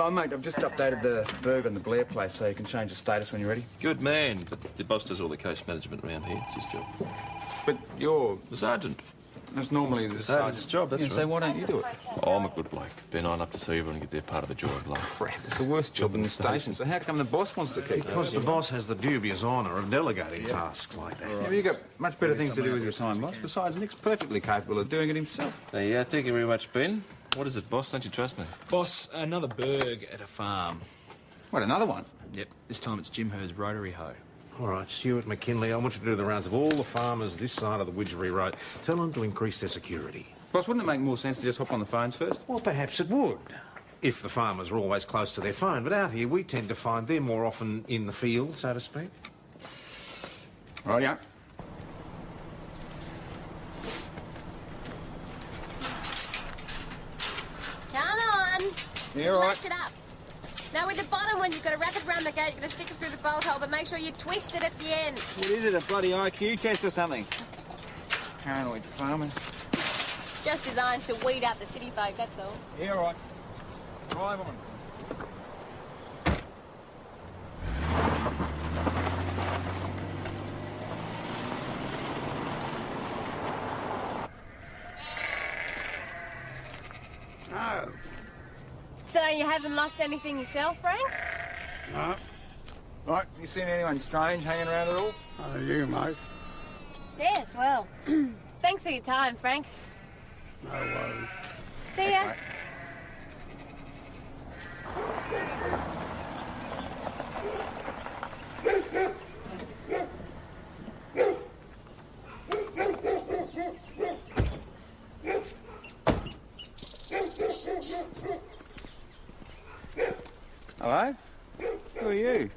Oh, mate, I've just updated the burg on the Blair place so you can change the status when you're ready. Good man. But the boss does all the case management around here. It's his job. But you're... The sergeant. That's normally the sergeant's job, that's yeah, right. So why don't you do it? Oh, I'm a good bloke. Been on enough to see everyone get their part of the joy of life. Crap, it's the worst job in the station, so how come the boss wants to keep it? Because the boss has the dubious honour of delegating tasks like that. Yeah, you've got much better things to do with your time, boss. Besides, Nick's perfectly capable of doing it himself. Yeah, thank you very much, Ben. What is it, boss? Don't you trust me? Boss, another burg at a farm. What, another one? Yep, this time it's Jim Hurd's rotary hoe. All right, Stuart McKinley, I want you to do the rounds of all the farmers this side of the Widgery Road. Tell them to increase their security. Boss, wouldn't it make more sense to just hop on the phones first? Well, perhaps it would, if the farmers were always close to their phone. But out here, we tend to find they're more often in the field, so to speak. Right, yeah. Come on. Yeah, all right. Latch it up. Now, with the bottom one, you've got to wrap it around the gate. You've got to stick it through the bolt hole, but make sure you twist it at the end. What is it, a bloody IQ test or something? Paranoid farmers. It's just designed to weed out the city folk, that's all. Yeah, all right. Drive on. No. So you haven't lost anything yourself, Frank? No. Right, you seen anyone strange hanging around at all? Oh, you, mate. Yes, well, thanks for your time, Frank. No worries. See ya. Right. Hello? Who are you?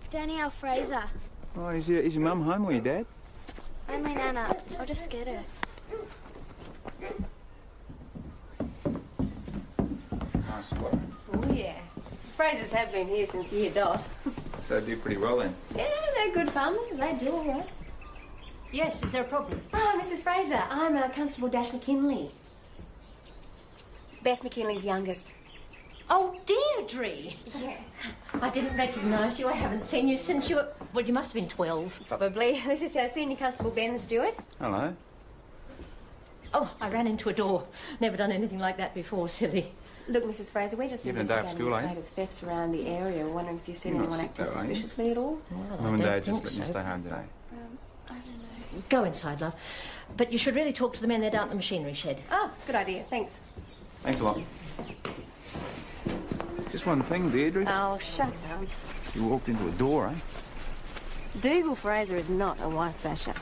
Danielle Fraser. Oh, is your mum home or your dad? Only Nana. I'll just get her. Nice spot. Oh, yeah. Frasers have been here since year dot. So they do pretty well then. Yeah, they're good farmers. They do all right. Yes, is there a problem? Oh, Mrs. Fraser, I'm Constable Dash McKinley. Beth McKinley's youngest. Oh, Deirdre! Yeah. I didn't recognise you. I haven't seen you since you were... Well, you must have been 12. Probably. This is our senior constable, Ben Stewart. Hello. Oh, I ran into a door. Never done anything like that before, silly. Look, Mrs. Fraser, we're just You've been a day off investigating school, the eh? spate of thefts around the area. We're wondering if you've seen You're not anyone sick acting though, are you? suspiciously at all. Well, Mum and I Dad don't just think let you so. stay home today. I don't know. Go inside, love. But you should really talk to the men there down at the machinery shed. Oh, good idea. Thanks. Thanks a lot. Just one thing, Deirdre. Oh, shut up. You walked into a door, eh? Dougal Fraser is not a wife basher.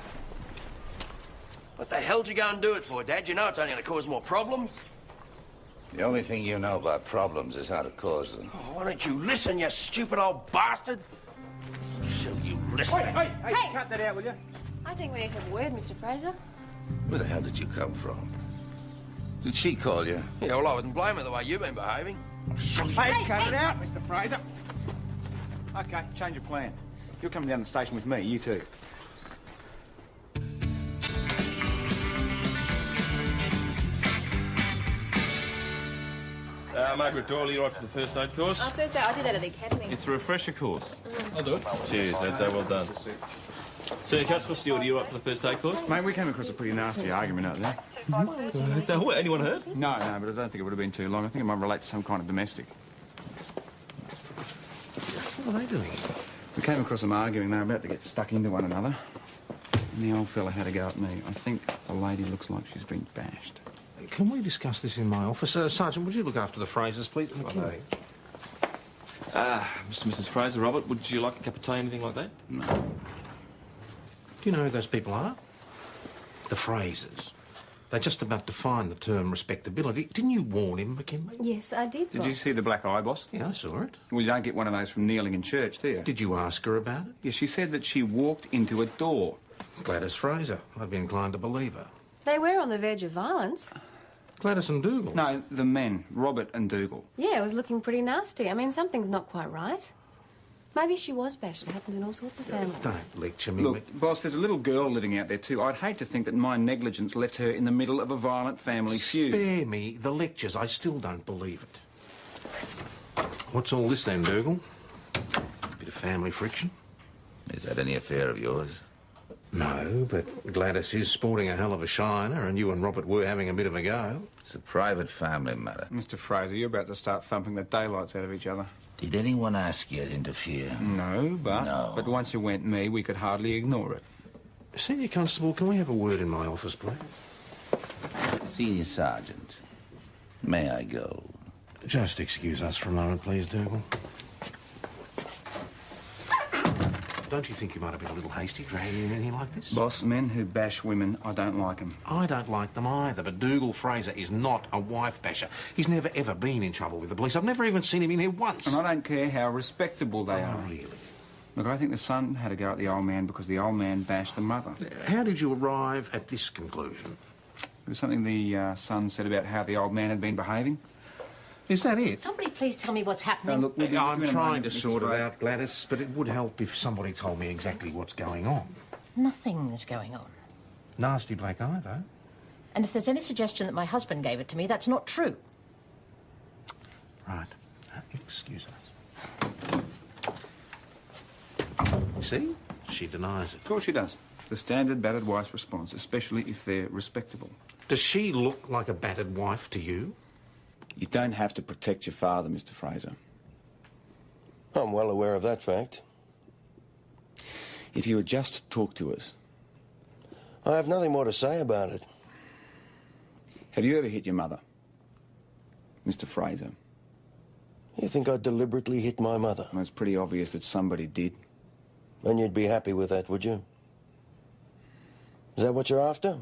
What the hell did you go and do it for, Dad? You know it's only going to cause more problems. The only thing you know about problems is how to cause them. Oh, why don't you listen, you stupid old bastard? So you listen. Hey! Cut that out, will you? I think we need to have a word, Mr. Fraser. Where the hell did you come from? Did she call you? Yeah, well, I wouldn't blame her the way you've been behaving. Hey, cut it out, Mr. Fraser. Okay, change your plan. You're coming down the station with me, you too. Margaret Doyle, you right for the first aid course? First out, I did that at the academy. It's a refresher course. I'll do it. Cheers, lads. Well done. So, Constable Stewart, are you up for the first aid course? Mate, we came across a pretty nasty argument out there. So, what, anyone hurt? No, but I don't think it would have been too long. I think it might relate to some kind of domestic. What are they doing? We came across them arguing. They were about to get stuck into one another. And the old fella had a go at me. I think the lady looks like she's been bashed. Can we discuss this in my office? Sergeant, would you look after the Frasers, please? McKinley. Mr. and Mrs. Fraser, Robert, would you like a cup of tea, anything like that? No. Do you know who those people are? The Frasers. They're just about to define the term respectability. Didn't you warn him, McKinley? Yes, I did. Did you see the black eye, boss? Yeah, I saw it. Well, you don't get one of those from kneeling in church, do you? Did you ask her about it? Yeah, she said that she walked into a door. Gladys Fraser. I'd be inclined to believe her. They were on the verge of violence. Gladys and Dougal. No, the men, Robert and Dougal. Yeah, it was looking pretty nasty. I mean, something's not quite right. Maybe she was bashed. It happens in all sorts of families. Don't lecture me. Look, boss, there's a little girl living out there too. I'd hate to think that my negligence left her in the middle of a violent family feud. Spare me the lectures. I still don't believe it. What's all this then, Dougal? Bit of family friction? Is that any affair of yours? No, but Gladys is sporting a hell of a shiner, and you and Robert were having a bit of a go. It's a private family matter. Mr. Fraser, you're about to start thumping the daylights out of each other. Did anyone ask you to interfere? No, but once you went me, we could hardly ignore it. Senior Constable, can we have a word in my office, please? Senior Sergeant, may I go? Just excuse us for a moment, please, Dougal. Don't you think you might have been a little hasty dragging him in here like this? Boss, men who bash women, I don't like them. I don't like them either, but Dougal Fraser is not a wife basher. He's never, ever been in trouble with the police. I've never even seen him in here once. And I don't care how respectable they are. Really? Look, I think the son had to go at the old man because the old man bashed the mother. How did you arrive at this conclusion? It was something the son said about how the old man had been behaving. Is that it? Somebody please tell me what's happening. Look, I'm trying to sort it out, Gladys, but it would help if somebody told me exactly what's going on. Nothing is going on. Nasty black eye, though. And if there's any suggestion that my husband gave it to me, that's not true. Right. Excuse us. See? She denies it. Of course she does. The standard battered wife's response, especially if they're respectable. Does she look like a battered wife to you? You don't have to protect your father, Mr. Fraser. I'm well aware of that fact. If you would just talk to us. I have nothing more to say about it. Have you ever hit your mother, Mr. Fraser? You think I deliberately hit my mother? Well, it's pretty obvious that somebody did. And you'd be happy with that, would you? Is that what you're after?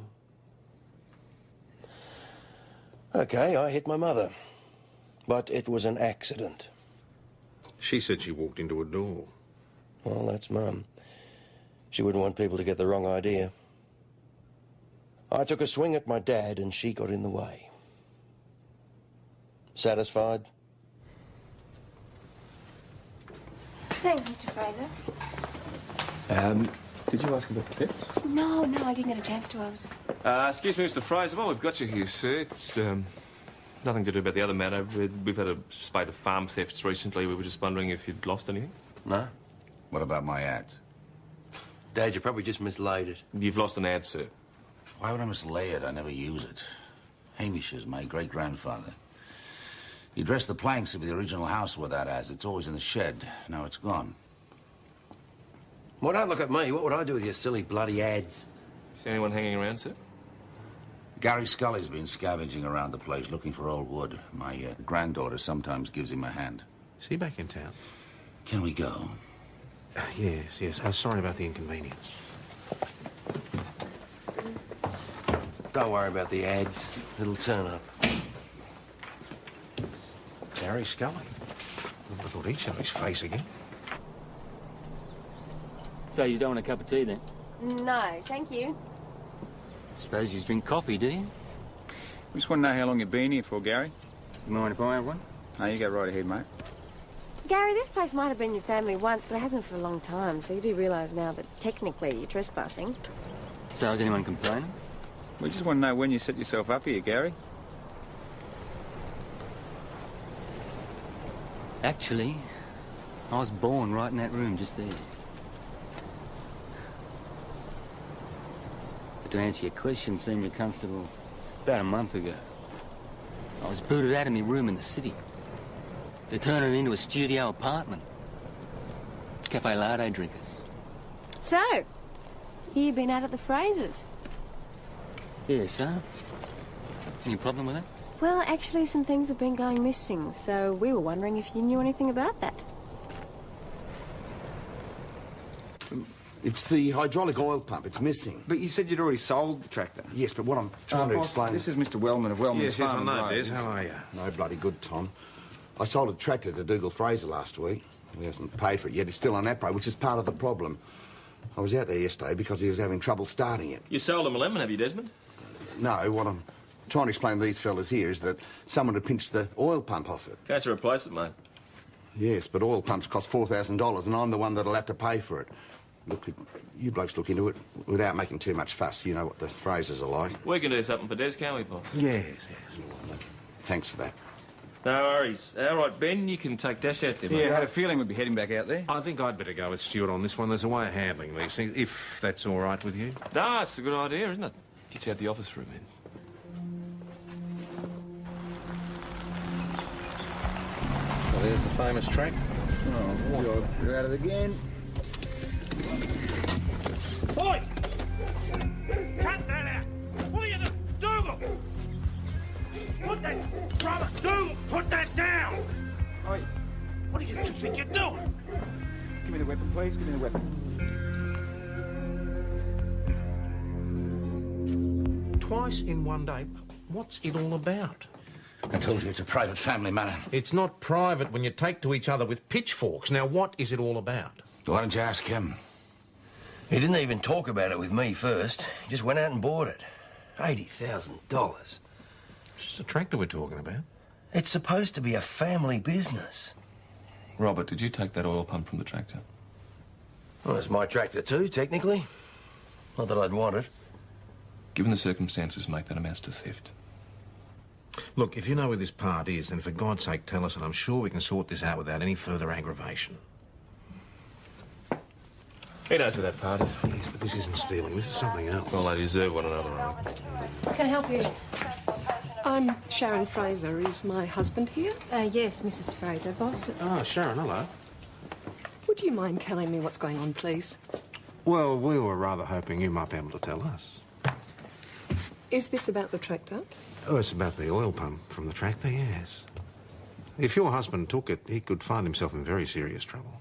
Okay, I hit my mother. But it was an accident. She said she walked into a door. Well, that's Mum. She wouldn't want people to get the wrong idea. I took a swing at my dad and she got in the way. Satisfied? Thanks, Mr. Fraser. Did you ask about the theft? No, I didn't get a chance to. I was... Excuse me, Mr. Fraser. Well, we've got you here, sir. It's nothing to do about the other matter. We've had a spate of farm thefts recently. We were just wondering if you'd lost anything. No. What about my ads? Dad, you probably just mislaid it. You've lost an ad, sir. Why would I mislay it? I never use it. Hamish is my great-grandfather. He dressed the planks of the original house with that as. It's always in the shed. Now it's gone. Well, don't look at me. What would I do with your silly bloody ads? See anyone hanging around, sir? Gary Scully's been scavenging around the place looking for old wood. My granddaughter sometimes gives him a hand. Is he back in town? Can we go? Yes. Sorry about the inconvenience. Don't worry about the ads. It'll turn up. Gary Scully. I thought he'd show his face again. So you don't want a cup of tea, then? No, thank you. Suppose you drink coffee, do you? We just want to know how long you've been here for, Gary. You mind if I have one? No, you go right ahead, mate. Gary, this place might have been your family once, but it hasn't for a long time, so you do realise now that technically you're trespassing. So is anyone complaining? We just want to know when you set yourself up here, Gary. Actually, I was born right in that room just there. But to answer your question, Senior Constable, about a month ago, I was booted out of my room in the city. They're turning it into a studio apartment. Cafe latte drinkers. So, you've been out at the Frasers? Yeah, so? Any problem with that? Well, actually, some things have been going missing, so we were wondering if you knew anything about that. It's the hydraulic oil pump. It's missing. But you said you'd already sold the tractor. Yes, but what I'm trying to boss, explain... This is Mr. Wellman of Wellman's Farm. Yes, I know, Des. How are you? No bloody good, Tom. I sold a tractor to Dougal Fraser last week. He hasn't paid for it yet. It's still on APRO, which is part of the problem. I was out there yesterday because he was having trouble starting it. You sold him a lemon, have you, Desmond? No, what I'm trying to explain to these fellas here is that someone had pinched the oil pump off it. Can't you replace it, mate? Yes, but oil pumps cost $4,000 and I'm the one that'll have to pay for it. Look, you blokes look into it without making too much fuss. You know what the Frasers are like. We can do something for Des, can't we, boss? Yes. Thanks for that. No worries. All right, Ben, you can take Dash out there, mate. Yeah, I had a feeling we'd be heading back out there. I think I'd better go with Stuart on this one. There's a way of handling these things, if that's all right with you. No, it's a good idea, isn't it? Get you out the office room, then. Well, there's the famous track. Oh, you're at it again. Oi! Cut that out! What are you doing? Dougal! Put that... Brother, Dougal, put that down! Oi. What do you two think you're doing? Give me the weapon, please. Give me the weapon. Twice in one day. What's it all about? I told you it's a private family matter. It's not private when you take to each other with pitchforks. Now, what is it all about? Why don't you ask him? He didn't even talk about it with me first. He just went out and bought it. $80,000. It's just a tractor we're talking about. It's supposed to be a family business. Robert, did you take that oil pump from the tractor? Well, it's my tractor too, technically. Not that I'd want it. Given the circumstances, mate, that amounts to theft. Look, if you know where this part is, then for God's sake tell us, and I'm sure we can sort this out without any further aggravation. He knows where that part is. Yes, but this isn't stealing. This is something else. Well, they deserve one another, I reckon. Can I help you? I'm Sharon Fraser. Is my husband here? Yes, Mrs. Fraser, boss. Ah, Sharon, hello. Would you mind telling me what's going on, please? Well, we were rather hoping you might be able to tell us. Is this about the tractor? Oh, it's about the oil pump from the tractor, yes. If your husband took it, he could find himself in very serious trouble.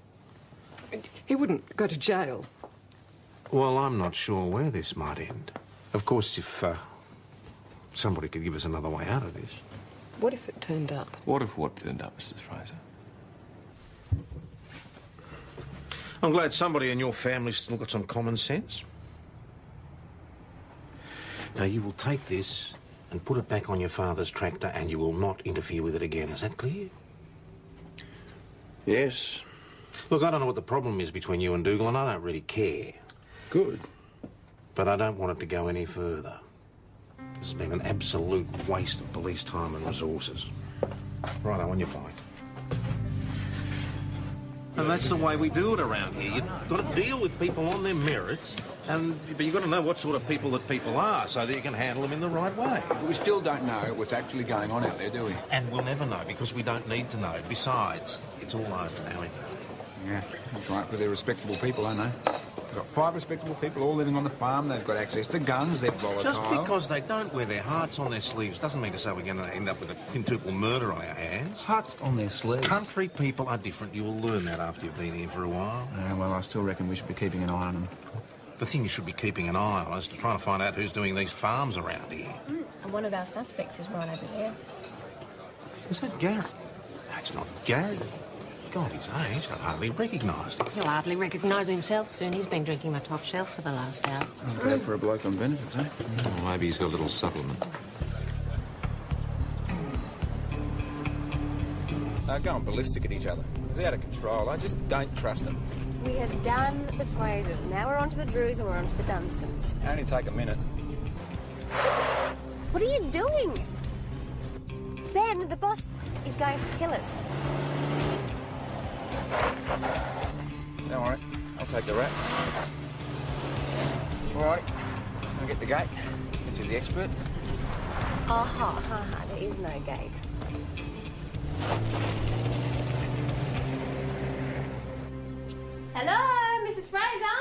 He wouldn't go to jail. Well, I'm not sure where this might end. Of course, if somebody could give us another way out of this. What if it turned up? What if what turned up, Mrs. Fraser? I'm glad somebody in your family's still got some common sense. Now, you will take this and put it back on your father's tractor and you will not interfere with it again. Is that clear? Yes. Look, I don't know what the problem is between you and Dougal, and I don't really care. Good. But I don't want it to go any further. This has been an absolute waste of police time and resources. Righto, on your bike. And that's the way we do it around here. You've got to deal with people on their merits, but you've got to know what sort of people that people are so that you can handle them in the right way. But we still don't know what's actually going on out there, do we? And we'll never know because we don't need to know. Besides, it's all over now. Yeah, that's right, because they're respectable people, aren't they? We've got 5 respectable people all living on the farm. They've got access to guns. They're volatile. Just because they don't wear their hearts on their sleeves doesn't mean to say we're going to end up with a quintuple murder on our hands. Hearts on their sleeves. Country people are different. You will learn that after you've been here for a while. Yeah, well, I still reckon we should be keeping an eye on them. The thing you should be keeping an eye on is to try to find out who's doing these farms around here. And one of our suspects is right over there. Is that Gary? That's not Gary. God, his age, I've hardly recognised him. He'll hardly recognise himself soon. He's been drinking my top shelf for the last hour. Not bad for a bloke on benefits, eh? Well, maybe he's got a little supplement. Going ballistic at each other. It's out of control. I just don't trust them. We have done the Frasers. Now we're on to the Drews and we're on to the Dunstans. Only take a minute. What are you doing? Ben, the boss is going to kill us. Don't worry. I'll take the rat. All right. I'll get the gate. Since you're the expert. Oh, ha. There is no gate. Hello, Mrs. Fraser?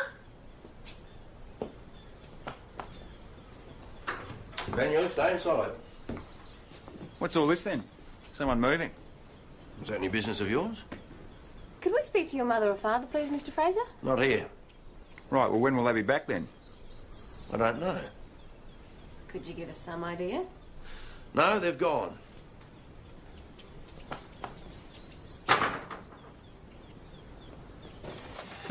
Daniel, stay inside. What's all this then? Someone moving? Is that any business of yours? Could we speak to your mother or father, please, Mr. Fraser? Not here. Right, well, when will they be back then? I don't know. Could you give us some idea? No, they've gone.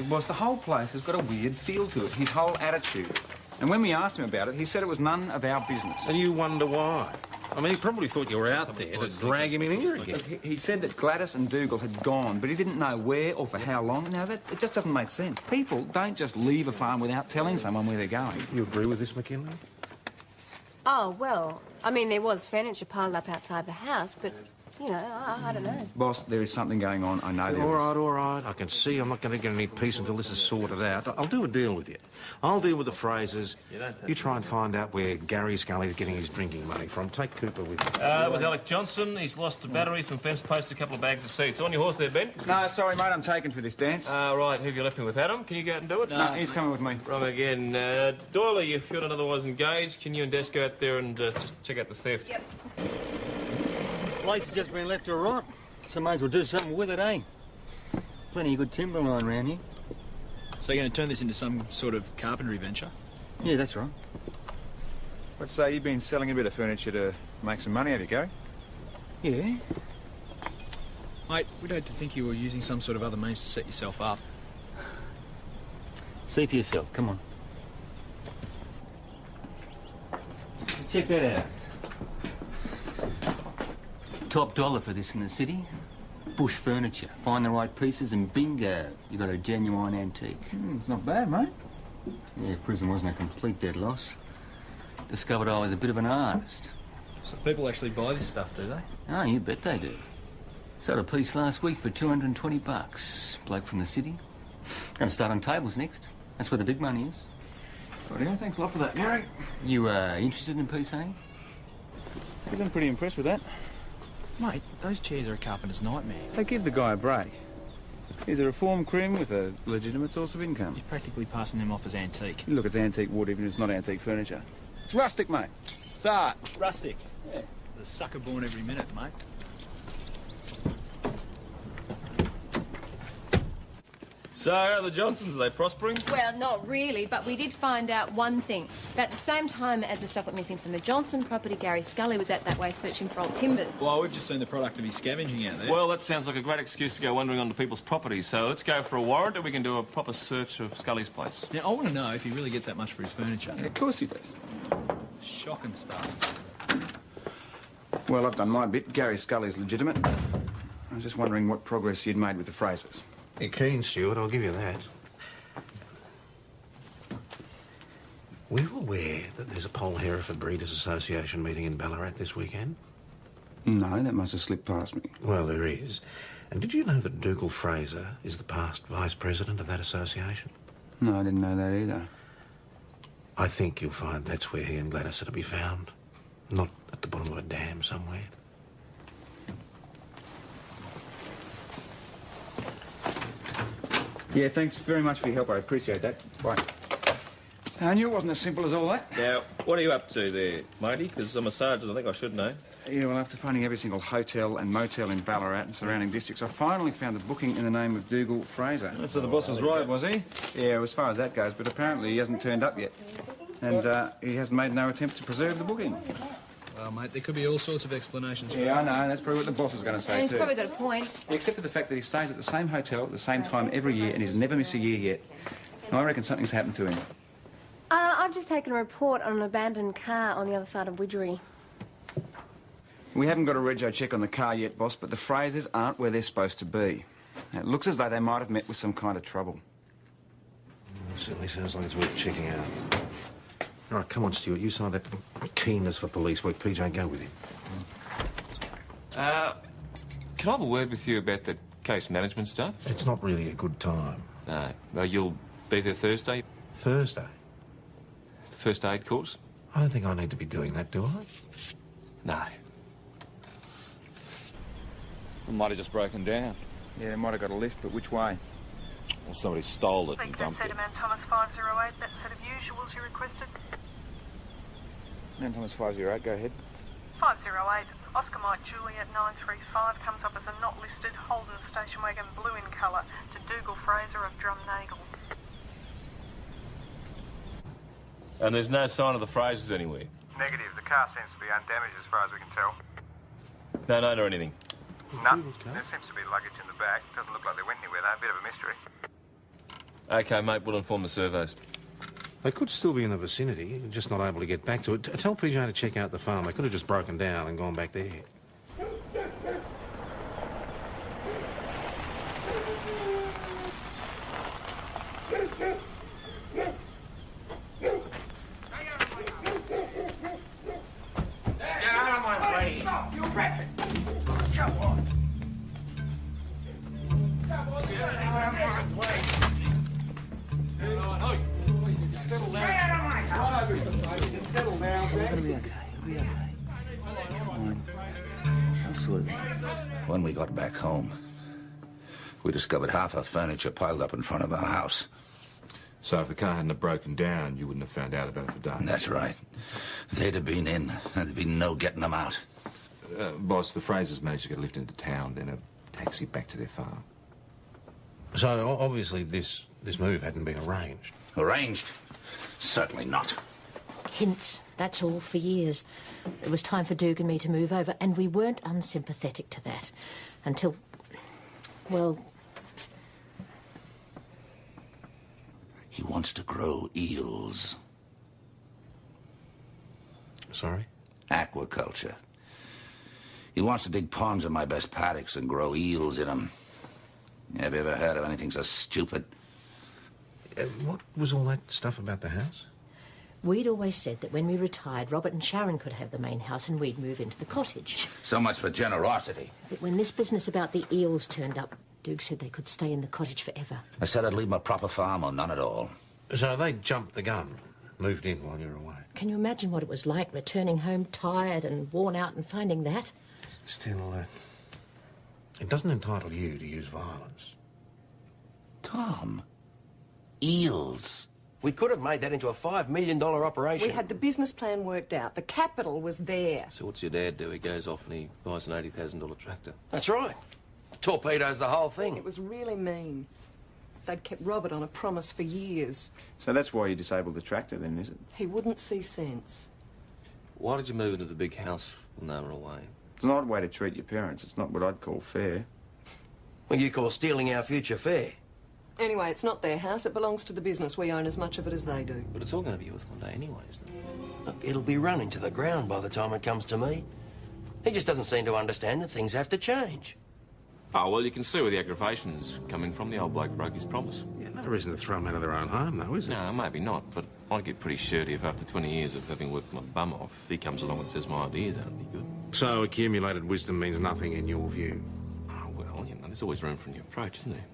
Boss, the whole place has got a weird feel to it, his whole attitude. And when we asked him about it, he said it was none of our business. And you wonder why? I mean, he probably thought you were out there to drag him in here again. He said that Gladys and Dougal had gone, but he didn't know where or for how long. Now, it just doesn't make sense. People don't just leave a farm without telling someone where they're going. You agree with this, McKinley? Oh, well, I mean, there was furniture piled up outside the house, but You know, I don't know. Boss, there is something going on. I know there is. All right. I can see I'm not going to get any peace until this is sorted out. I'll do a deal with you. I'll deal with the Frasers. You try and find out where Gary Scully's getting his drinking money from. Take Cooper with you. That was Alec Johnson. He's lost a battery, some fence posts, a couple of bags of seats. On your horse there, Ben? No, sorry, mate, I'm taken for this dance. Right, who have you left me with, Adam? Can you go out and do it? No, he's coming with me. Right again. Doyle, if you're not otherwise engaged, can you and Dash go out there and just check out the theft? Yep. Place has just been left to rot, so may as well do something with it, eh? Plenty of good timber lying around here. So you're going to turn this into some sort of carpentry venture? Yeah, that's right. Let's say you've been selling a bit of furniture to make some money, have you, Gary? Yeah. Mate, we'd hate to think you were using some sort of other means to set yourself up. See for yourself, come on. Check that out. Top dollar for this in the city. Bush furniture. Find the right pieces and bingo, you got a genuine antique. It's not bad, mate. Yeah, prison wasn't a complete dead loss. Discovered I was a bit of an artist. So people actually buy this stuff, do they? Oh, you bet they do. Sold a piece last week for $220. Bloke from the city. Gonna start on tables next. That's where the big money is. Rightio, thanks a lot for that, Gary. You, interested in a piece, eh? I'm pretty impressed with that. Mate, those chairs are a carpenter's nightmare. They give the guy a break. He's a reformed crim with a legitimate source of income. You're practically passing them off as antique. Look, it's antique wood, even if it's not antique furniture. It's rustic, mate. It's art. Rustic? Yeah. The sucker born every minute, mate. So, the Johnsons, are they prospering? Well, not really, but we did find out one thing. About the same time as the stuff went missing from the Johnson property, Gary Scully was out that way searching for old timbers. Well, we've just seen the product of his scavenging out there. Well, that sounds like a great excuse to go wandering onto people's property, so let's go for a warrant and we can do a proper search of Scully's place. Now, I want to know if he really gets that much for his furniture. Yeah, of course he does. Shocking stuff. Well, I've done my bit. Gary Scully's legitimate. I was just wondering what progress you'd made with the Frasers. You're keen, Stuart, I'll give you that. Were you aware that there's a Pole Hereford Breeders Association meeting in Ballarat this weekend? No, that must have slipped past me. Well, there is. And did you know that Dougal Fraser is the past vice-president of that association? No, I didn't know that either. I think you'll find that's where he and Gladys are to be found. Not at the bottom of a dam somewhere. Yeah, thanks very much for your help. I appreciate that. Bye. I knew it wasn't as simple as all that. Now, what are you up to there, matey? Because I'm a sergeant, I think I should know. Yeah, well, after finding every single hotel and motel in Ballarat and surrounding districts, I finally found a booking in the name of Dougal Fraser. So the boss was right, was he? Yeah, as far as that goes, but apparently he hasn't turned up yet. And he hasn't made no attempt to preserve the booking. Well, mate, there could be all sorts of explanations for Yeah, I know. That's probably what the boss is going to say, And he's too. probably got a point. Except for the fact that he stays at the same hotel at the same time every year and he's never missed a year yet. And I reckon something's happened to him. I've just taken a report on an abandoned car on the other side of Widgery. We haven't got a rego check on the car yet, boss, but the Frasers aren't where they're supposed to be. It looks as though they might have met with some kind of trouble. It certainly sounds like it's worth checking out. All right, come on, Stuart. You saw that keenness for police work. PJ, go with him. Can I have a word with you about the case management stuff? It's not really a good time. No. Well, you'll be there Thursday? Thursday? The first aid course? I don't think I need to be doing that, do I? No. It might have just broken down. Yeah, they might have got a lift, but which way? Or somebody stole it and dumped it. Man Thomas 508, that set of usuals you requested. Man Thomas 508, go ahead. 508, Oscar Mike Juliet 935 comes up as a not listed Holden station wagon blue in colour to Dougal Fraser of Drumnagle. And there's no sign of the Frasers anywhere? Negative. The car seems to be undamaged as far as we can tell. No note or anything? No. There seems to be luggage in the back. Doesn't look like they went anywhere, though. A bit of a mystery. OK, mate, we'll inform the surveys. They could still be in the vicinity, just not able to get back to it. Tell PJ to check out the farm. They could have just broken down and gone back there. Get out of my way! You rat! Come When we got back home, we discovered half our furniture piled up in front of our house. So if the car hadn't have broken down, you wouldn't have found out about it for days? That's right. They'd have been in, and there'd be no getting them out. Boss, the Frasers managed to get a lift into town, then a taxi back to their farm. So obviously this move hadn't been arranged. Arranged? Certainly not. Hints, that's all for years. It was time for Duke and me to move over, and we weren't unsympathetic to that. Until, well... He wants to grow eels. Sorry? Aquaculture. He wants to dig ponds in my best paddocks and grow eels in them. Have you ever heard of anything so stupid? What was all that stuff about the house? We'd always said that when we retired, Robert and Sharon could have the main house and we'd move into the cottage. So much for generosity. But when this business about the eels turned up, Duke said they could stay in the cottage forever. I said I'd leave him a proper farm or none at all. So they jumped the gun, moved in while you were away? Can you imagine what it was like returning home tired and worn out and finding that? Still, it doesn't entitle you to use violence. Tom, eels. We could have made that into a $5 million operation. We had the business plan worked out. The capital was there. So what's your dad do? He goes off and he buys an $80,000 tractor. That's right. Torpedoes the whole thing. It was really mean. They'd kept Robert on a promise for years. So that's why you disabled the tractor then, is it? He wouldn't see sense. Why did you move into the big house when they were away? It's an odd way to treat your parents. It's not what I'd call fair. Well, you call stealing our future fair. Anyway, it's not their house. It belongs to the business. We own as much of it as they do. But it's all going to be yours one day anyway, isn't it? Look, it'll be run into the ground by the time it comes to me. He just doesn't seem to understand that things have to change. Oh, well, you can see where the aggravation's coming from. The old bloke broke his promise. Yeah, no reason to throw them out of their own home, though, is it? No, maybe not, but I'd get pretty shirty if after 20 years of having worked my bum off, he comes along and says my ideas aren't any good. So accumulated wisdom means nothing in your view? Oh, well, you know, there's always room for a new approach, isn't there?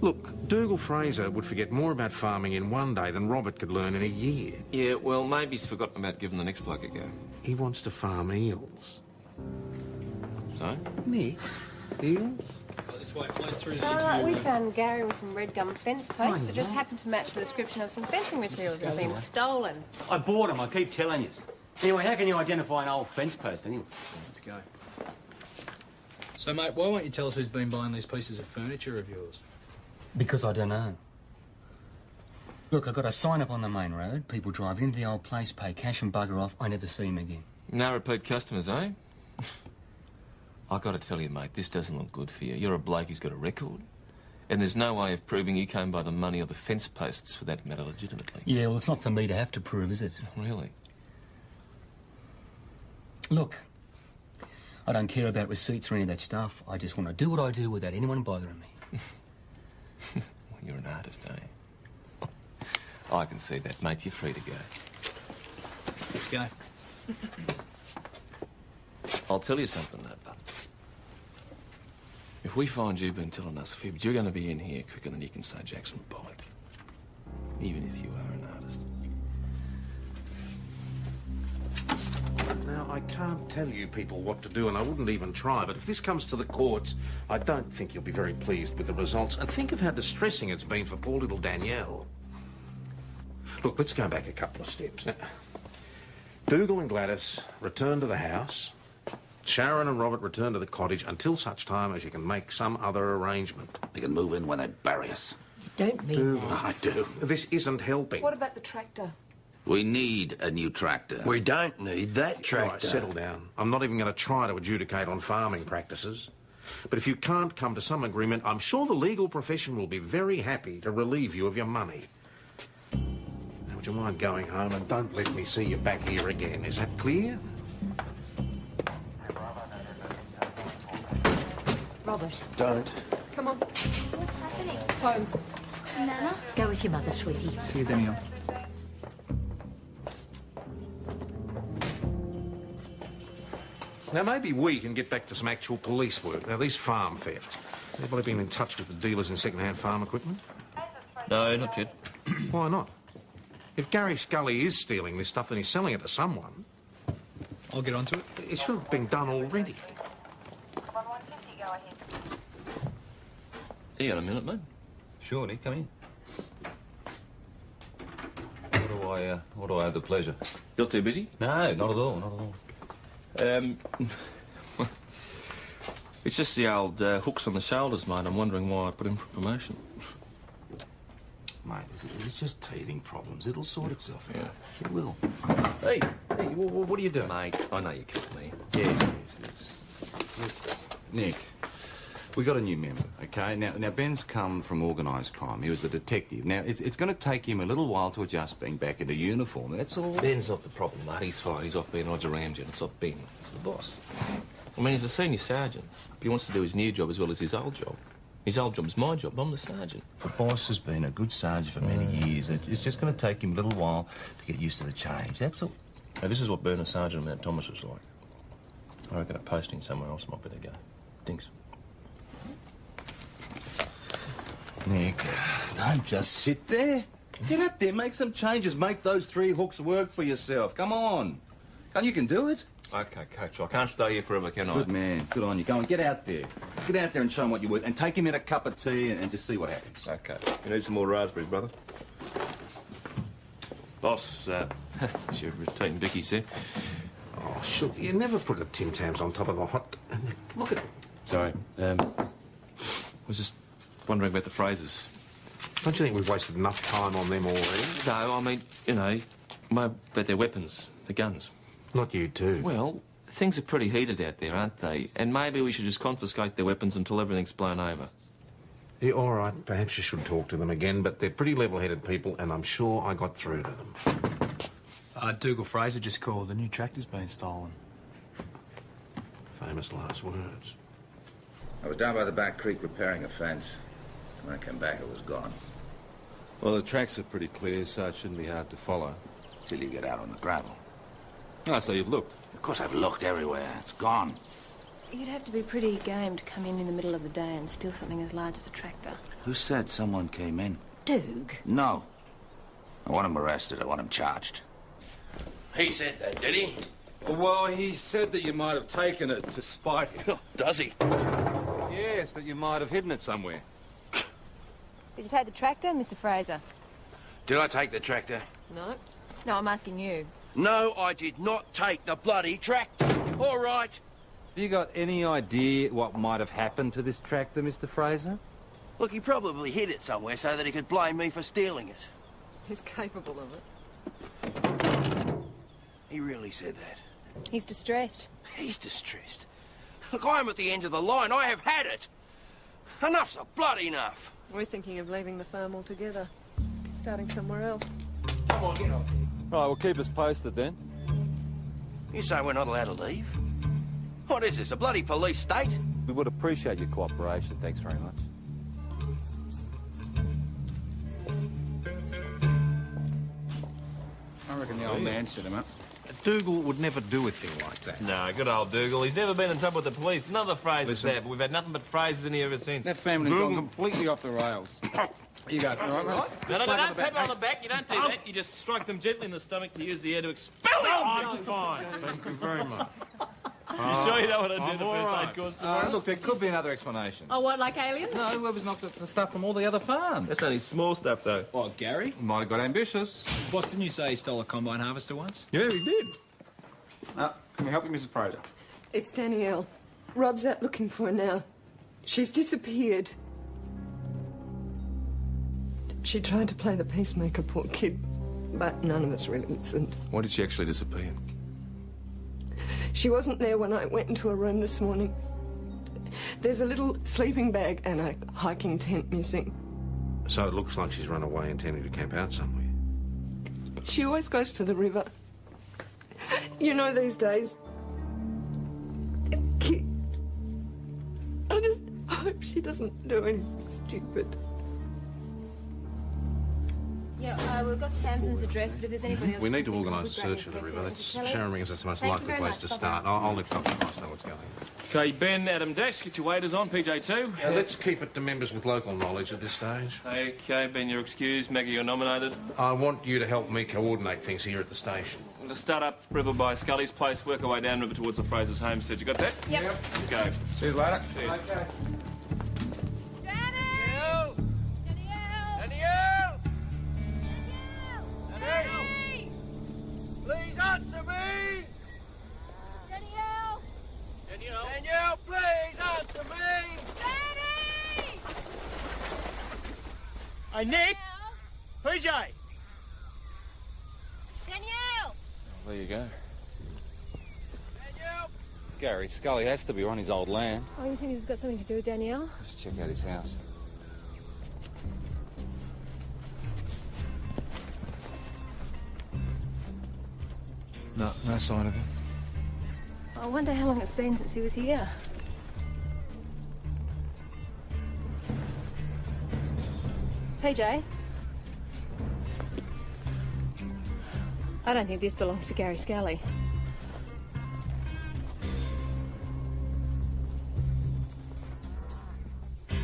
Look, Dougal Fraser would forget more about farming in one day than Robert could learn in a year. Yeah, well, maybe he's forgotten about giving the next bloke a go. He wants to farm eels. So? Me? Eels? This way, please, through the interview. We found Gary with some red gum fence posts that just happened to match the description of some fencing materials that had been stolen. I bought them, I keep telling you. Anyway, how can you identify an old fence post anyway? Let's go. So, mate, why won't you tell us who's been buying these pieces of furniture of yours? Because I don't know. Look, I've got a sign up on the main road. People drive into the old place, pay cash and bugger off. I never see them again. No repeat customers, eh? I've got to tell you, mate, this doesn't look good for you. You're a bloke who's got a record. And there's no way of proving you came by the money or the fence posts, for that matter, legitimately. Yeah, well, it's not for me to have to prove, is it? Really? Look, I don't care about receipts or any of that stuff. I just want to do what I do without anyone bothering me. Well, you're an artist, eh? I can see that, mate. You're free to go. Let's go. I'll tell you something, though, bud. If we find you've been telling us fibs, you're going to be in here quicker than you can say Jackson Pollock. Even if you are an artist. Now, I can't tell you people what to do, and I wouldn't even try, but if this comes to the courts, I don't think you'll be very pleased with the results. And think of how distressing it's been for poor little Danielle. Look, let's go back a couple of steps. Now, Dougal and Gladys return to the house. Sharon and Robert return to the cottage until such time as you can make some other arrangement. They can move in when they bury us. You don't mean that. I do. This isn't helping. What about the tractor? We need a new tractor. We don't need that tractor. Right, settle down. I'm not even going to try to adjudicate on farming practices. But if you can't come to some agreement, I'm sure the legal profession will be very happy to relieve you of your money. Now, would you mind going home and don't let me see you back here again? Is that clear? Robert. Don't. Come on. What's happening? Home. Nana? Go with your mother, sweetie. See you, Danielle. Now, maybe we can get back to some actual police work. Now, these farm theft. Anybody been in touch with the dealers in second-hand farm equipment? No, not yet. Why not? If Gary Scully is stealing this stuff, then he's selling it to someone. I'll get onto it. It should have been done already. Go ahead. You got a minute, mate? Sure, Nick, come in. What do I have the pleasure? You're too busy? No, not at all, not at all. It's just the old hooks on the shoulders, mate. I'm wondering why I put in for promotion. Mate, it's just teething problems. It'll sort itself out. Yeah. It will. Hey, what are you doing? Mate, I know you killed me. Yes. Look, Nick, we got a new member, okay? Now Ben's come from organised crime. He was the detective. Now, it's going to take him a little while to adjust being back into uniform, that's all. Ben's not the problem, mate. He's fine. He's off being Roger Ramsey. It's not Ben. He's the boss. I mean, he's a senior sergeant. He wants to do his new job as well as his old job. His old job's my job. I'm the sergeant. The boss has been a good sergeant for many years. It's just going to take him a little while to get used to the change, that's all. Now, this is what being a sergeant at Mount Thomas is like. I reckon a posting somewhere else might be the go. Thinks. Nick, don't just sit there. Get out there, make some changes. Make those 3 hooks work for yourself. Come on. You can do it. OK, Coach, I can't stay here forever, can I? Good man. Good on you. Go on, get out there. Get out there and show them what you're worth. And take him in a cup of tea and just see what happens. OK. You need some more raspberries, brother? Boss, it's your routine Vicky's there. Oh, sure. You never put the Tim Tams on top of a hot... Look at... Sorry. I was just wondering about the Frasers. Don't you think we've wasted enough time on them already? No, I mean, you know, about their weapons, the guns. Not you too. Well, things are pretty heated out there, aren't they? And maybe we should just confiscate their weapons until everything's blown over. Yeah, all right. Perhaps you should talk to them again, but they're pretty level-headed people, and I'm sure I got through to them. Dougal Fraser just called. The new tractor's been stolen. Famous last words. I was down by the back creek repairing a fence. When I came back, it was gone. Well, the tracks are pretty clear, so it shouldn't be hard to follow. Till you get out on the gravel. Ah, so you've looked? Of course I've looked everywhere. It's gone. You'd have to be pretty game to come in the middle of the day and steal something as large as a tractor. Who said someone came in? Doog. No. I want him arrested. I want him charged. He said that, did he? Well, he said that you might have taken it to spite him. Does he? Yes, that you might have hidden it somewhere. Did you take the tractor, Mr. Fraser? Did I take the tractor? No. No, I'm asking you. No, I did not take the bloody tractor. All right. Have you got any idea what might have happened to this tractor, Mr. Fraser? Look, he probably hid it somewhere so that he could blame me for stealing it. He's capable of it. He really said that. He's distressed. He's distressed. Look, I'm at the end of the line. I have had it. Enough's a bloody enough. We're thinking of leaving the farm altogether. Starting somewhere else. Come on, get on. Right, well, keep us posted then. You say we're not allowed to leave? What is this, a bloody police state? We would appreciate your cooperation. Thanks very much. I reckon the old man set him up. Dougal would never do a thing like that. No, good old Dougal. He's never been in trouble with the police. Another Fraser's there, but we've had nothing but Frasers in here ever since. That family's gone completely off the rails. You go, all right, mate? No, don't pep on the back. You don't do that. You just strike them gently in the stomach to use the air to expel them. I'm fine. Thank you very much. You sure you don't want to do the first aid course tomorrow? Look, there could be another explanation. Oh, what, like aliens? No, whoever's knocked up the stuff from all the other farms. That's only small stuff, though. What, Gary? Might have got ambitious. Boss, didn't you say he stole a combine harvester once? Yeah, he did. Can we help you, Mrs. Fraser? It's Danielle. Rob's out looking for her now. She's disappeared. She tried to play the peacemaker, poor kid, but none of us really listened. Why did she actually disappear? She wasn't there when I went into her room this morning. There's a little sleeping bag and a hiking tent missing. So it looks like she's run away intending to camp out somewhere. She always goes to the river. You know, these days... I just hope she doesn't do anything stupid. Yeah, we've got Tamsin's address, but if there's anybody else... We need to organise a search of the river. That's Sharon is the most likely place to start. I'll lift up the price, know what's going on. OK, Ben, Adam Dash, get your waiters on, PJ2. Let's keep it to members with local knowledge at this stage. OK, Ben, you're excused. Maggie, you're nominated. I want you to help me coordinate things here at the station. And to start up river by Scully's place, work our way downriver towards the Fraser's homestead. You got that? Yep. Let's go. See you later. Cheers. Okay. Danielle! Danny! Please answer me! Danielle! Danielle, please answer me! Danny! Hey, Nick! PJ! Danielle! There you go. Gary Scully has to be on his old land. Oh, you think this has got something to do with Danielle? Let's check out his house. No sign of him. I wonder how long it's been since he was here. PJ? I don't think this belongs to Gary Scully.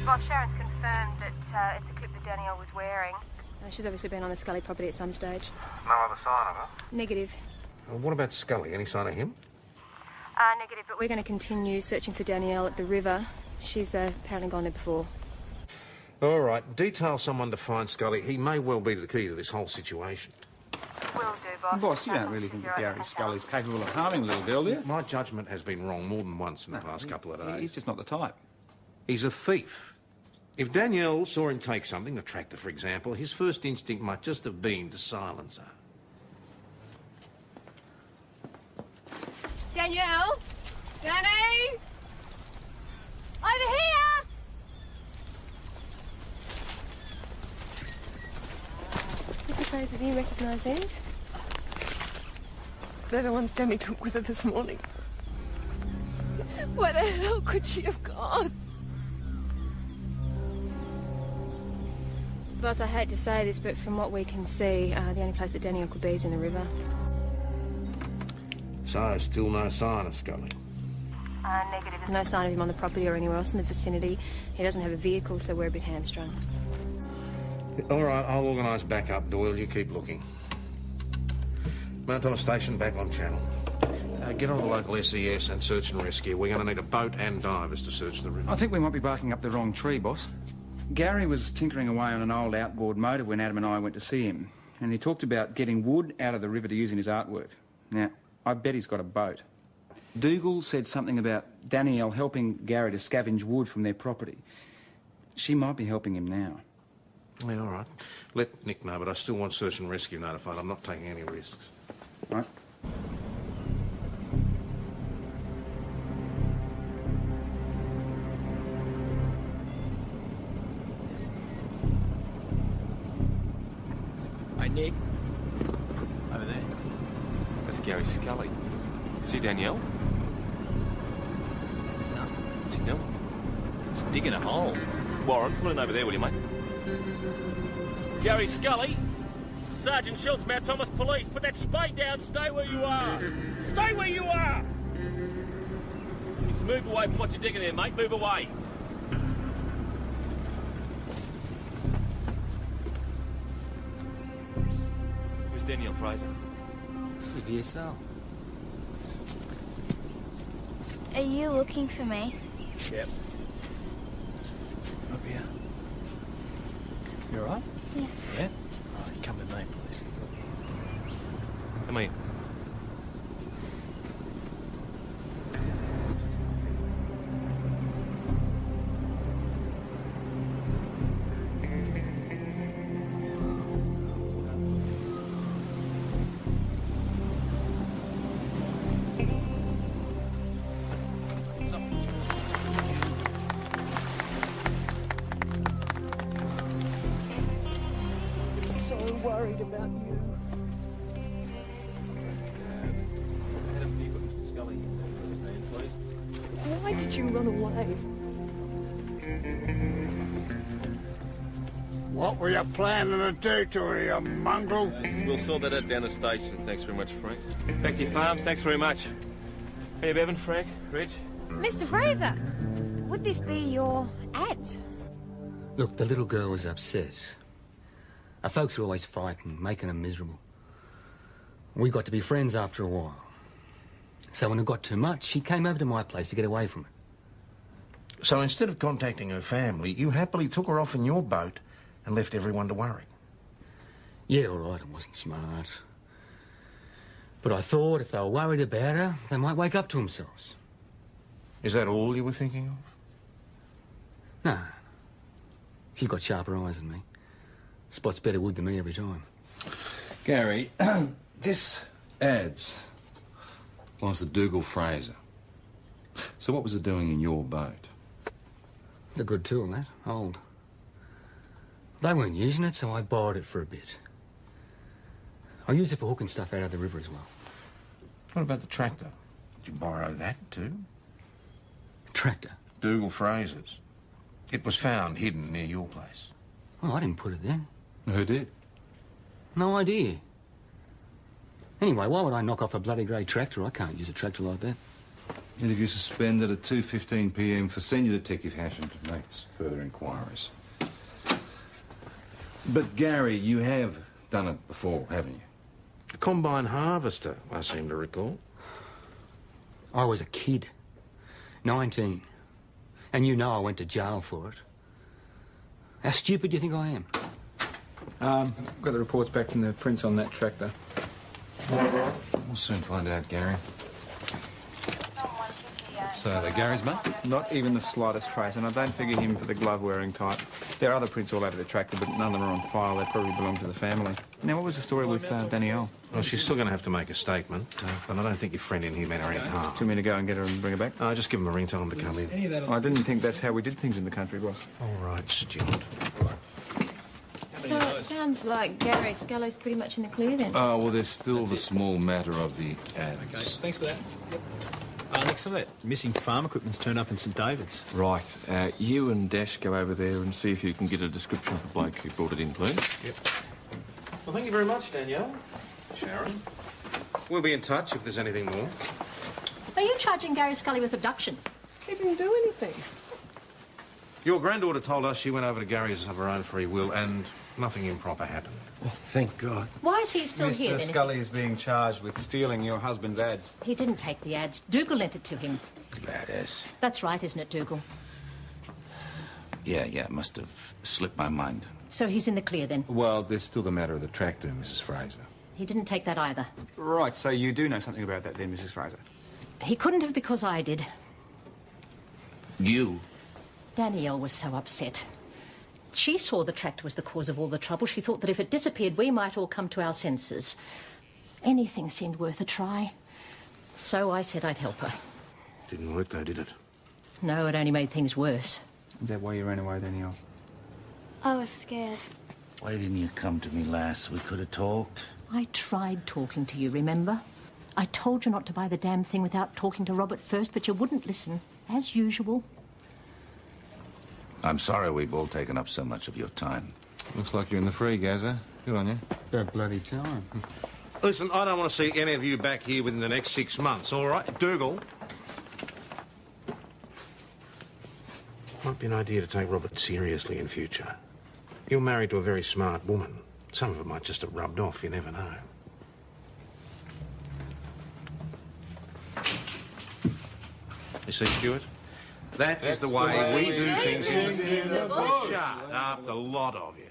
Well, Sharon's confirmed that it's a clip that Danielle was wearing. She's obviously been on the Scully property at some stage. No other sign of her? Negative. What about Scully? Any sign of him? Negative, but we're going to continue searching for Danielle at the river. She's apparently gone there before. All right, detail someone to find Scully. He may well be the key to this whole situation. Will do, boss. Boss, you don't really think that Gary Scully's capable of harming a little girl, do you? My judgment has been wrong more than once in the past couple of days. He's just not the type. He's a thief. If Danielle saw him take something, the tractor, for example, his first instinct might just have been to silence her. Danielle? Danny? Over here! Mr. Fraser, do you recognise these? They're the ones Danny took with her this morning. Where the hell could she have gone? Boss, I hate to say this, but from what we can see, the only place that Danielle could be is in the river. So, still no sign of Scully. Negative. There's no sign of him on the property or anywhere else in the vicinity. He doesn't have a vehicle, so we're a bit hamstrung. All right, I'll organise backup, Doyle. You keep looking. Mount on a station back on channel. Get on the local SES and search and rescue. We're going to need a boat and divers to search the river. I think we might be barking up the wrong tree, boss. Gary was tinkering away on an old outboard motor when Adam and I went to see him, and he talked about getting wood out of the river to use in his artwork. Now, I bet he's got a boat. Dougal said something about Danielle helping Gary to scavenge wood from their property. She might be helping him now. Yeah, all right. Let Nick know, but I still want search and rescue notified. I'm not taking any risks. Right. Hey, Nick. Over there. That's Gary Scully. See Danielle? No. What's he doing? He's digging a hole. Warren, pull in over there, will you, mate? Gary Scully? Sergeant Schultz, Mount Thomas Police. Put that spade down. Stay where you are. Stay where you are! Just move away from what you're digging there, mate. Move away. Who's Danielle Fraser? Severe soul. Are you looking for me? Yep. Up here. You all right? Yeah. Yeah? All right, come with me, please. Come here. So worried about you. Adam, can you put Mr. Scully in there for the man, please? Why did you run away? What were you planning to do to her, you mongrel? We'll sort that out down the station. Thanks very much, Frank. Back to your farms. Thanks very much. Hey, Bevan, Frank, Reg. Mr. Fraser, would this be your ads? Look, the little girl was upset. Our folks are always frightened, making her miserable. We got to be friends after a while. So when it got too much, she came over to my place to get away from it. So instead of contacting her family, you happily took her off in your boat and left everyone to worry? Yeah, all right, it wasn't smart. But I thought if they were worried about her, they might wake up to themselves. Is that all you were thinking of? No. She's got sharper eyes than me. Spots better wood than me every time. Gary, this ad's belongs to Dougal Fraser. So what was it doing in your boat? It's a good tool, that. Old. They weren't using it, so I borrowed it for a bit. I used it for hooking stuff out of the river as well. What about the tractor? Did you borrow that too? Tractor? Dougal Fraser's. It was found hidden near your place. Well, I didn't put it there. Who did? No idea. Anyway, why would I knock off a bloody grey tractor? I can't use a tractor like that. And if you suspended at 2:15 p.m. for Senior Detective Hasham to make further inquiries. But, Gary, you have done it before, haven't you? A combine harvester, I seem to recall. I was a kid. 19. And you know I went to jail for it. How stupid do you think I am? Got the reports back from the prints on that tractor. We'll soon find out, Gary. So, they're Gary's mate? Not even the slightest trace, and I don't figure him for the glove-wearing type. There are other prints all over the tractor, but none of them are on file. They probably belong to the family. Now, what was the story with Danielle? Well, she's still going to have to make a statement, but I don't think your friend in here meant her any harm. Do you want me to go and get her and bring her back? Just give him a ring, tell him to come in. I didn't think that's how we did things in the country, boss. All right, Stuart. So it sounds like Gary Scully's pretty much in the clear then. Well, there's still the small matter of the ads. Okay, thanks for that. Yep. Next time that missing farm equipment's turned up in St David's. Right. You and Dash go over there and see if you can get a description of the bloke who brought it in, please. Yep. Well, thank you very much, Danielle. Sharon. We'll be in touch if there's anything more. Are you charging Gary Scully with abduction? He didn't do anything. Your granddaughter told us she went over to Gary's of her own free will and nothing improper happened. Oh, thank God. Why is he still here Mr. then? Scully is being charged with stealing your husband's ads. He didn't take the ads. Dougal lent it to him. Gladys. That's right, isn't it, Dougal? Yeah, it must have slipped my mind. So he's in the clear then? Well, there's still the matter of the tractor, Mrs. Fraser. He didn't take that either. Right, so you do know something about that then, Mrs. Fraser? He couldn't have because I did. You? Danielle was so upset. She saw the tractor was the cause of all the trouble. She thought that if it disappeared, we might all come to our senses. Anything seemed worth a try. So I said I'd help her. Didn't work, though, did it? No, it only made things worse. Is that why you ran away, Danielle? I was scared. Why didn't you come to me last? We could have talked. I tried talking to you, remember? I told you not to buy the damn thing without talking to Robert first, but you wouldn't listen, as usual. I'm sorry we've all taken up so much of your time. Looks like you're in the free, Gazza. Good on you. About bloody time. Listen, I don't want to see any of you back here within the next 6 months, all right? Dougal? Might be an idea to take Robert seriously in future. You're married to a very smart woman. Some of it might just have rubbed off, you never know. You see, Stuart? That is the way we do things in the bush. Shut up, the lot of you.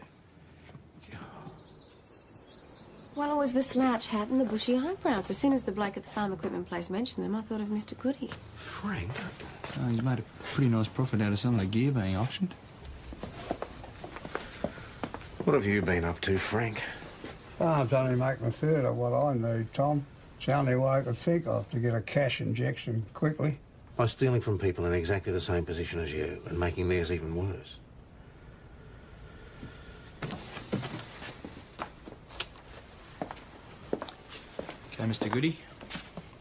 Well, it was the slouch hat and the bushy eyebrows. As soon as the bloke at the farm equipment place mentioned them, I thought of Mr. Goody. Frank? You made a pretty nice profit out of some of the gear being auctioned. What have you been up to, Frank? Farm's only making a third of what I need, Tom. It's the only way I could think of to get a cash injection quickly. By stealing from people in exactly the same position as you and making theirs even worse. Okay, Mr. Goody.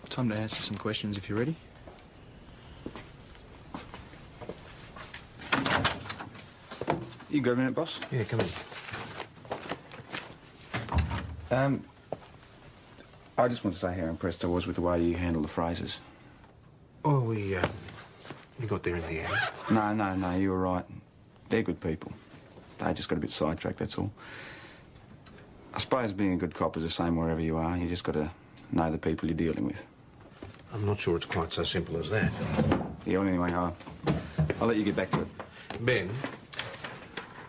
Time to answer some questions if you're ready. You got a minute, boss? Yeah, come in. I just want to say how impressed I was with the way you handled the Frasers. Oh, we got there in the end. No, you were right. They're good people. They just got a bit sidetracked, that's all. I suppose being a good cop is the same wherever you are. You just got to know the people you're dealing with. I'm not sure it's quite so simple as that. Yeah, well, anyway, I'll let you get back to it. Ben,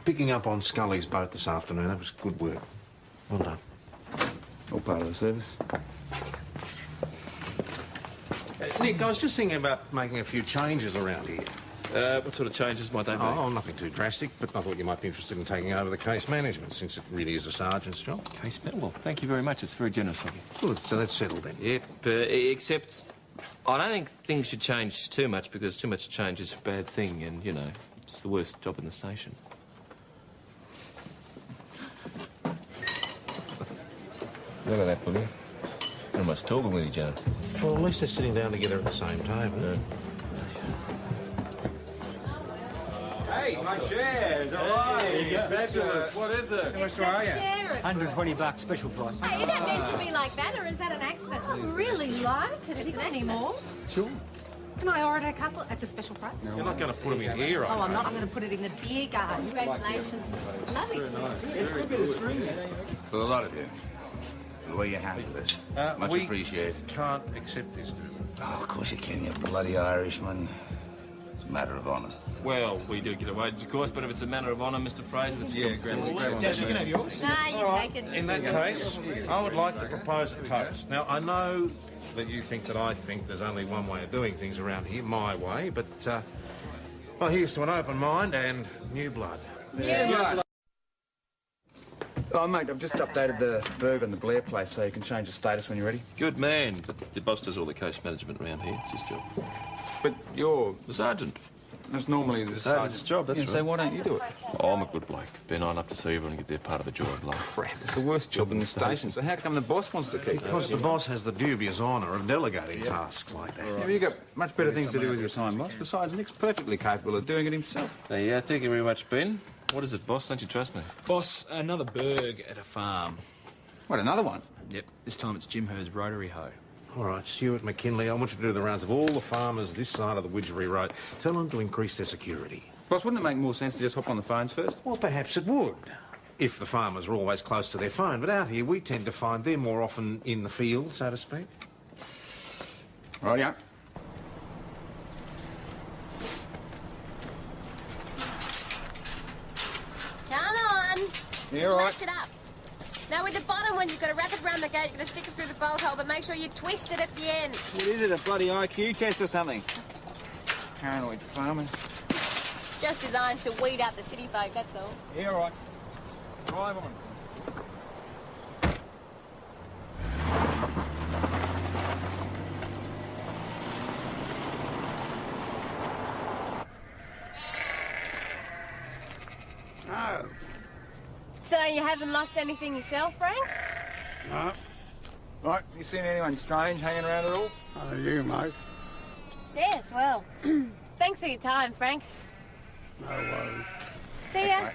picking up on Scully's boat this afternoon, that was good work. Well done. All part of the service. Nick, I was just thinking about making a few changes around here. What sort of changes might they make? Oh, nothing too drastic, but I thought you might be interested in taking over the case management, since it really is a sergeant's job. Case management? Well, thank you very much. It's very generous of you. Good, so that's settled then. Yep, except I don't think things should change too much, because too much change is a bad thing, and, you know, it's the worst job in the station. Look at that, Boogie. They're almost talking with each other. Well, at least they're sitting down together at the same table. Yeah. Hey, my chairs, all right. Hey, fabulous. What is it? How much are you? $120 special price. Hey, is that meant to be like that, or is that an accident? I really like it. Have you got any more? Sure. Can I order a couple at the special price? You're not going to put them in here, Oh, I'm not. I'm going to put it in the beer garden. Congratulations. Love it. For the lot of you, for the way you handle this. Much we appreciated. Can't accept this, do we? Oh, of course you can, you bloody Irishman. It's a matter of honour. Well, we do get a wages, of course, but if it's a matter of honour, Mr. Fraser, that's Dash, you can have yours. Nah, you take it. In that case, I would like to propose a toast. Now, I know that you think that I think there's only one way of doing things around here, my way, but, well, here's to an open mind and new blood. Yeah. Oh, mate, I've just updated the Berg on the Blair place so you can change the status when you're ready. Good man, but the boss does all the case management around here. It's his job. But you're... The sergeant. That's normally the sergeant's job, that's right. right. So why don't you do it? Oh, I'm a good bloke. Ben, I love to see everyone get their part of the joy of life. Crap, it's the worst job in the station, so how come the boss wants to keep it? Because the boss has the dubious honour of delegating tasks like that. Yeah, well, you've got much better things to do with your time, boss. Besides, Nick's perfectly capable of doing it himself. Yeah, thank you very much, Ben. What is it, boss? Don't you trust me? Boss, another Berg at a farm. What, another one? Yep, this time it's Jim Hurd's rotary hoe. All right, Stuart McKinley, I want you to do the rounds of all the farmers this side of the Widgery Road. Tell them to increase their security. Boss, wouldn't it make more sense to just hop on the phones first? Well, perhaps it would, if the farmers were always close to their phone. But out here, we tend to find they're more often in the field, so to speak. Right, yeah. Come on. Yeah, all right. Lift it up. Now, with the bottom one, you've got to wrap it around the gate. You've got to stick it through the bolt hole, but make sure you twist it at the end. What is it, a bloody IQ test or something? Paranoid farmers. It's just designed to weed out the city folk, that's all. Yeah, all right. Drive on. No. So you haven't lost anything yourself, Frank? No. Right, you seen anyone strange hanging around at all? None of you, mate. Yes, well, thanks for your time, Frank. No worries. See ya.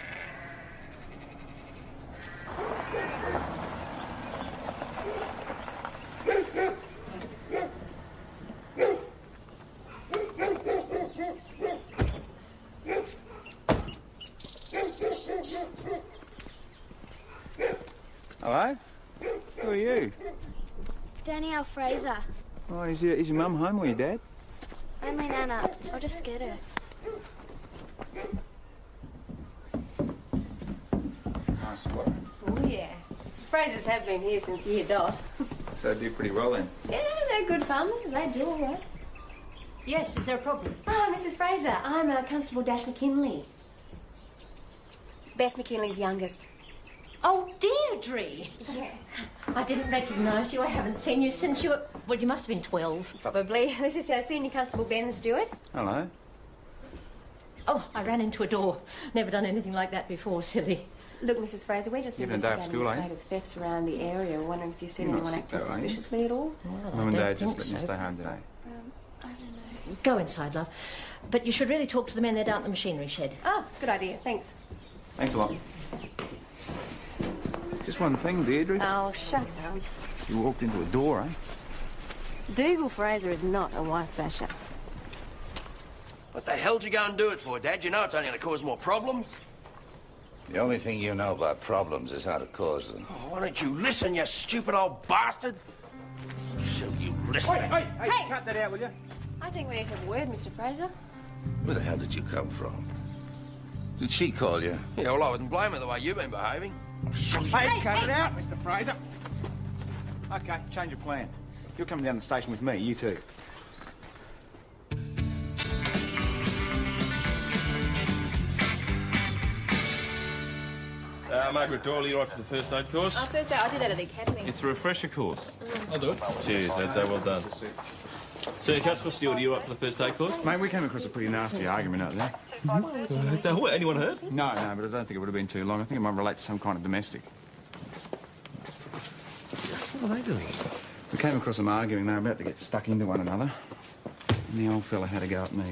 Right. Hello? Who are you? Danielle Fraser. Oh, is your mum home or your dad? Only Nana. I'll just get her. Nice spot. Oh, yeah. Frasers have been here since year dot. So they do pretty well then. Yeah, they're good farmers. They do all right. Yes, is there a problem? Oh, Mrs. Fraser, I'm Constable Dash McKinley. Beth McKinley's youngest. Oh, Deirdre! Yeah. I didn't recognise you. I haven't seen you since you were... Well, you must have been 12. Probably. This is our Senior Constable Ben Stewart. Hello. Oh, I ran into a door. Never done anything like that before, silly. Look, Mrs. Fraser, we're just You've been a day off investigating school, the eh? spate of thefts around the area. We're wondering if you've seen You're not anyone sick acting though, are you? suspiciously at all. Well, Mum and I Dad don't just think letting you so. stay home today. I don't know. Go inside, love. But you should really talk to the men there down at the machinery shed. Oh, good idea. Thanks. Thanks a lot. Just one thing, Deirdre. Oh, shut up. You walked into a door, eh? Dougal Fraser is not a wife basher. What the hell did you go and do it for, Dad? You know it's only going to cause more problems. The only thing you know about problems is how to cause them. Oh, why don't you listen, you stupid old bastard? So you listen. Hey, cut that out, will you? I think we need to have a word, Mr. Fraser. Where the hell did you come from? Did she call you? Yeah, well, I wouldn't blame her the way you've been behaving. Hey, cut it out, Mr. Fraser. OK, change of plan. You're coming down the station with me, you too. Margaret Doyle, you right for the first aid course? First aid, I did that at the academy. It's a refresher course. I'll do it. Cheers, that's well done. Senior Constable Stewart, are you up for the first aid course? Mate, we came across a pretty nasty argument out there. So, what, anyone hurt? No, but I don't think it would have been too long. I think it might relate to some kind of domestic. What are they doing? We came across them arguing. They were about to get stuck into one another. And the old fella had a go at me.